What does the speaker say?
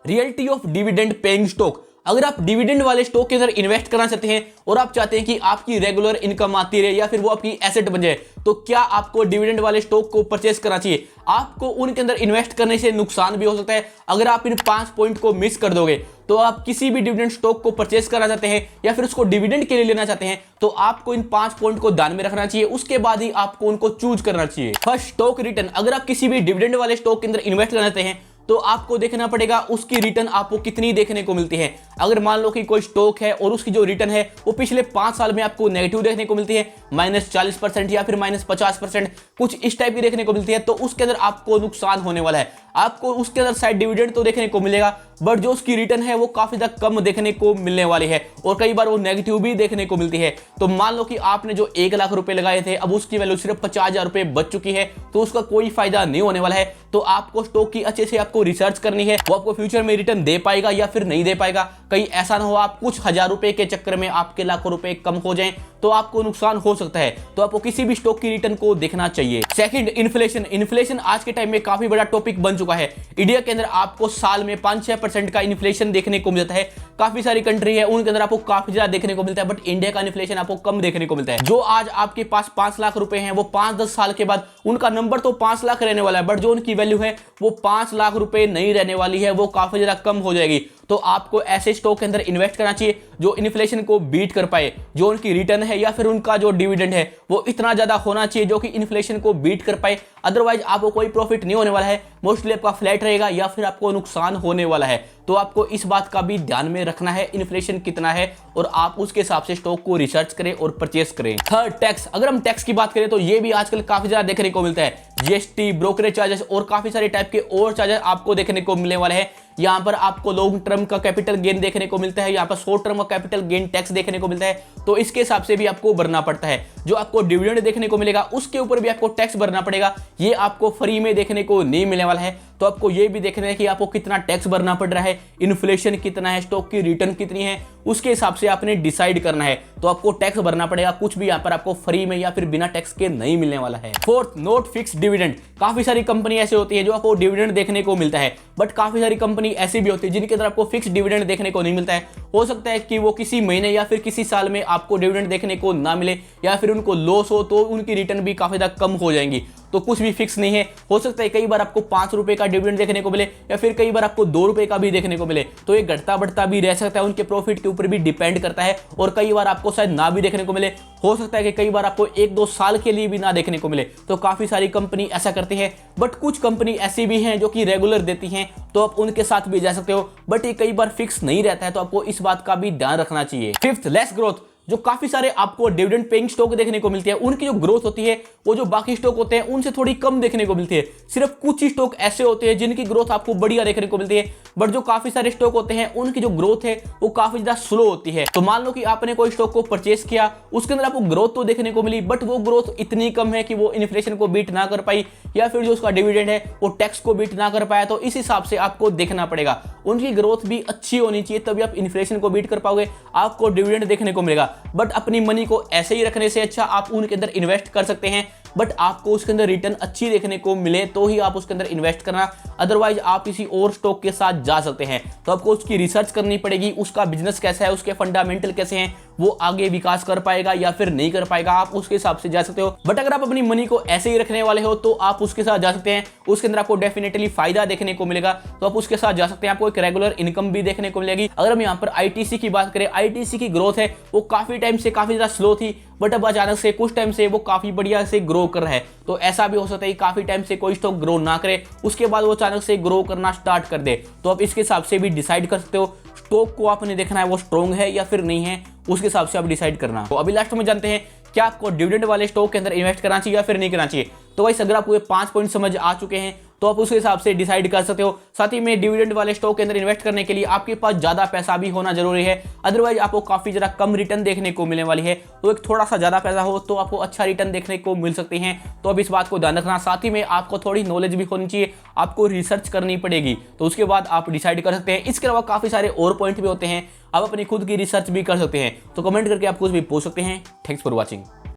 Reality of dividend paying stock. अगर आप dividend वाले स्टॉक के अंदर इन्वेस्ट करना चाहते हैं और आप चाहते हैं कि आपकी रेगुलर इनकम आती रहे या फिर वो आपकी एसेट बन जाए, तो क्या आपको डिविडेंड वाले स्टॉक को परचेस करना चाहिए। आपको उनके अंदर इन्वेस्ट करने से नुकसान भी हो सकता है। अगर आप इन 5 पॉइंट को मिस कर दोगे तो आप किसी भी डिविडेंड स्टॉक को परचेस करना चाहते हैं या फिर उसको डिविडेंड के लिए लेना चाहते हैं, तो आपको इन 5 पॉइंट को ध्यान में रखना चाहिए। उसके बाद ही आपको उनको चूज करना चाहिए। First, stock return. अगर आप किसी भी डिविडेंड वाले स्टॉक के अंदर इन्वेस्ट करना चाहते हैं तो आपको देखना पड़ेगा उसकी रिटर्न आपको कितनी देखने को मिलती है। अगर मान लो कि कोई स्टॉक है और उसकी जो रिटर्न है वो पिछले 5 साल में आपको नेगेटिव देखने को मिलती है, -40% या फिर -50%, कुछ इस टाइप की देखने को मिलती है, तो उसके अंदर आपको नुकसान होने वाला है। आपको उसके अंदर शायद डिविडेंड तो देखने को मिलेगा, बट जो उसकी रिटर्न है वो काफी ज्यादा कम देखने को मिलने वाली है और कई बार वो नेगेटिव भी देखने को मिलती है। तो मान लो कि आपने जो 1 लाख रुपए लगाए थे, अब उसकी वैल्यू सिर्फ 50,000 रुपए बच चुकी है, तो उसका कोई फायदा नहीं होने वाला है। तो आपको स्टॉक की अच्छे से आपको रिसर्च करनी है, वो आपको फ्यूचर में रिटर्न दे पाएगा या फिर नहीं दे पाएगा। कहीं ऐसा ना हो आप कुछ हजार रुपए के चक्कर में आपके लाखों रुपए कम हो जाएं, तो आपको नुकसान हो सकता है। तो आपको किसी भी स्टॉक की रिटर्न को देखना चाहिए। Second, inflation. इन्फ्लेशन आज के टाइम में काफी बड़ा टॉपिक बन चुका है। इंडिया के अंदर आपको साल में 5-6% का इन्फ्लेशन देखने को मिलता है। काफी सारी कंट्री है उनके अंदर आपको काफी ज्यादा देखने को मिलता है, बट इंडिया का इन्फ्लेशन आपको कम देखने को मिलता है। जो आज आपके पास 5 लाख रुपए हैं, वो 5-10 साल के बाद उनका नंबर तो 5 लाख रहने वाला है, बट जो उनकी वैल्यू है वो 5 लाख रुपए नहीं रहने वाली है, वो काफी ज्यादा कम हो जाएगी। तो आपको ऐसे स्टॉक के अंदर इन्वेस्ट करना चाहिए जो इन्फ्लेशन को बीट कर पाए, जो उनकी रिटर्न है या फिर उनका जो डिविडेंड है वो इतना ज्यादा होना चाहिए जो कि इन्फ्लेशन को बीट कर पाए। अदरवाइज आपको कोई प्रॉफिट नहीं होने वाला है, मोस्टली आपका फ्लैट रहेगा या फिर आपको नुकसान होने वाला है। तो आपको इस बात का भी ध्यान में रखना है इन्फ्लेशन कितना है और आप उसके हिसाब से स्टॉक को रिसर्च करें और परचेस करें। Third, tax. अगर हम टैक्स की बात करें तो ये भी आजकल काफी ज्यादा देखने को मिलता है। जीएसटी, ब्रोकरेज चार्जेस और काफी सारे टाइप के और चार्जेस आपको देखने को मिलने वाले हैं। यहाँ पर आपको लॉन्ग टर्म का कैपिटल गेन देखने को मिलता है, यहाँ पर शॉर्ट टर्म का कैपिटल गेन टैक्स देखने को मिलता है, तो इसके हिसाब से भी आपको भरना पड़ता है। जो आपको डिविडेंड देखने को मिलेगा उसके ऊपर भी आपको टैक्स भरना पड़ेगा, ये आपको फ्री में देखने को नहीं मिलने वाला है। तो आपको ये भी देखना है कि आपको कितना टैक्स भरना पड़ रहा है, इन्फ्लेशन कितना है, स्टॉक की रिटर्न कितनी है, उसके हिसाब से आपने डिसाइड करना है। तो आपको टैक्स भरना पड़ेगा, कुछ भी यहाँ पर आपको फ्री में या फिर बिना टैक्स के नहीं मिलने वाला है। Fourth, not fix dividend. काफी सारी कंपनी ऐसे होती है जो आपको डिविडेंड देखने को मिलता है, बट काफी सारी कंपनी ऐसी भी होती है जिनके अंदर आपको फिक्स डिविडेंड देखने को नहीं मिलता है। हो सकता है कि वो किसी महीने या फिर किसी साल में आपको डिविडेंड देखने को ना मिले या फिर उनको लॉस हो, तो उनकी रिटर्न भी काफी ज्यादा कम हो जाएंगी। तो कुछ भी फिक्स नहीं है। हो सकता है कई बार आपको 5 रुपए का डिविडेंड देखने को मिले या फिर कई बार आपको 2 रुपए का भी देखने को मिले, तो ये घटता बढ़ता भी रह सकता है, उनके प्रॉफिट के ऊपर भी डिपेंड करता है। और कई बार आपको शायद ना भी देखने को मिले, हो सकता है कि कई बार आपको 1-2 साल के लिए भी ना देखने को मिले। तो काफी सारी कंपनी ऐसा करती है, बट कुछ कंपनी ऐसी भी हैं जो कि रेगुलर देती हैं, तो आप उनके साथ भी जा सकते हो, बट ये कई बार फिक्स नहीं रहता है, तो आपको इस बात का भी ध्यान रखना चाहिए। Fifth, less growth. जो काफी सारे आपको डिविडेंड पेइंग स्टॉक देखने को मिलती है, उनकी जो ग्रोथ होती है वो जो बाकी स्टॉक होते हैं उनसे थोड़ी कम देखने को मिलती है। सिर्फ कुछ ही स्टॉक ऐसे होते हैं जिनकी ग्रोथ आपको बढ़िया देखने को मिलती है, बट जो काफी सारे स्टॉक होते हैं उनकी जो ग्रोथ है वो काफी ज्यादा स्लो होती है। तो मान लो कि आपने कोई स्टॉक को परचेस किया, उसके अंदर आपको ग्रोथ तो देखने को मिली, बट वो ग्रोथ इतनी कम है कि वो इन्फ्लेशन को बीट ना कर पाई या फिर जो उसका डिविडेंड है वो टैक्स को बीट ना कर पाया। तो इस हिसाब से आपको देखना पड़ेगा, उनकी ग्रोथ भी अच्छी होनी चाहिए, तभी आप इन्फ्लेशन को बीट कर पाओगे, आपको डिविडेंड देखने को मिलेगा। बट अपनी मनी को ऐसे ही रखने से अच्छा आप उनके अंदर इन्वेस्ट कर सकते हैं, बट आपको उसके अंदर रिटर्न अच्छी देखने को मिले तो ही आप उसके अंदर इन्वेस्ट करना, अदरवाइज आप किसी और स्टॉक के साथ जा सकते हैं। तो आपको उसकी रिसर्च करनी पड़ेगी, उसका बिजनेस कैसा है, उसके फंडामेंटल कैसे हैं, वो आगे विकास कर पाएगा या फिर नहीं कर पाएगा, आप उसके हिसाब से जा सकते हो। बट अगर आप अपनी मनी को ऐसे ही रखने वाले हो तो आप उसके साथ जा सकते हैं, उसके अंदर आपको डेफिनेटली फायदा देखने को मिलेगा, तो आप उसके साथ जा सकते हैं, आपको एक रेगुलर इनकम भी देखने को मिलेगी। अगर हम यहाँ पर आईटीसी की बात करें, आईटीसी की ग्रोथ है वो काफी टाइम से काफी ज्यादा स्लो थी, बट अब अचानक से कुछ टाइम से वो काफी बढ़िया से ग्रो कर रहा है। तो ऐसा भी हो सकता है कि काफी टाइम से कोई स्टॉक ग्रो ना करे, उसके बाद वो अचानक से ग्रो करना स्टार्ट कर दे, तो आप इसके हिसाब से भी डिसाइड कर सकते हो स्टॉक को आपने देखना है वो स्ट्रॉन्ग है या फिर नहीं है, उसके हिसाब से आप डिसाइड करना। तो अभी लास्ट में जानते हैं क्या आपको डिविडेंड वाले स्टॉक के अंदर इन्वेस्ट करना चाहिए या फिर नहीं करना चाहिए। तो गाइस अगर आपको ये 5 पॉइंट समझ आ चुके हैं तो आप उसके हिसाब से डिसाइड कर सकते हो। साथ ही में डिविडेंड वाले स्टॉक के अंदर इन्वेस्ट करने के लिए आपके पास ज्यादा पैसा भी होना जरूरी है, अदरवाइज आपको काफी ज्यादा कम रिटर्न देखने को मिलने वाली है। तो एक थोड़ा सा ज्यादा पैसा हो तो आपको अच्छा रिटर्न देखने को मिल सकती है, तो अब इस बात को ध्यान रखना। साथ ही में आपको थोड़ी नॉलेज भी होनी चाहिए, आपको रिसर्च करनी पड़ेगी, तो उसके बाद आप डिसाइड कर सकते हैं। इसके अलावा काफी सारे और पॉइंट भी होते हैं, आप अपनी खुद की रिसर्च भी कर सकते हैं। तो कमेंट करके आप कुछ भी पूछ सकते हैं। Thanks for watching.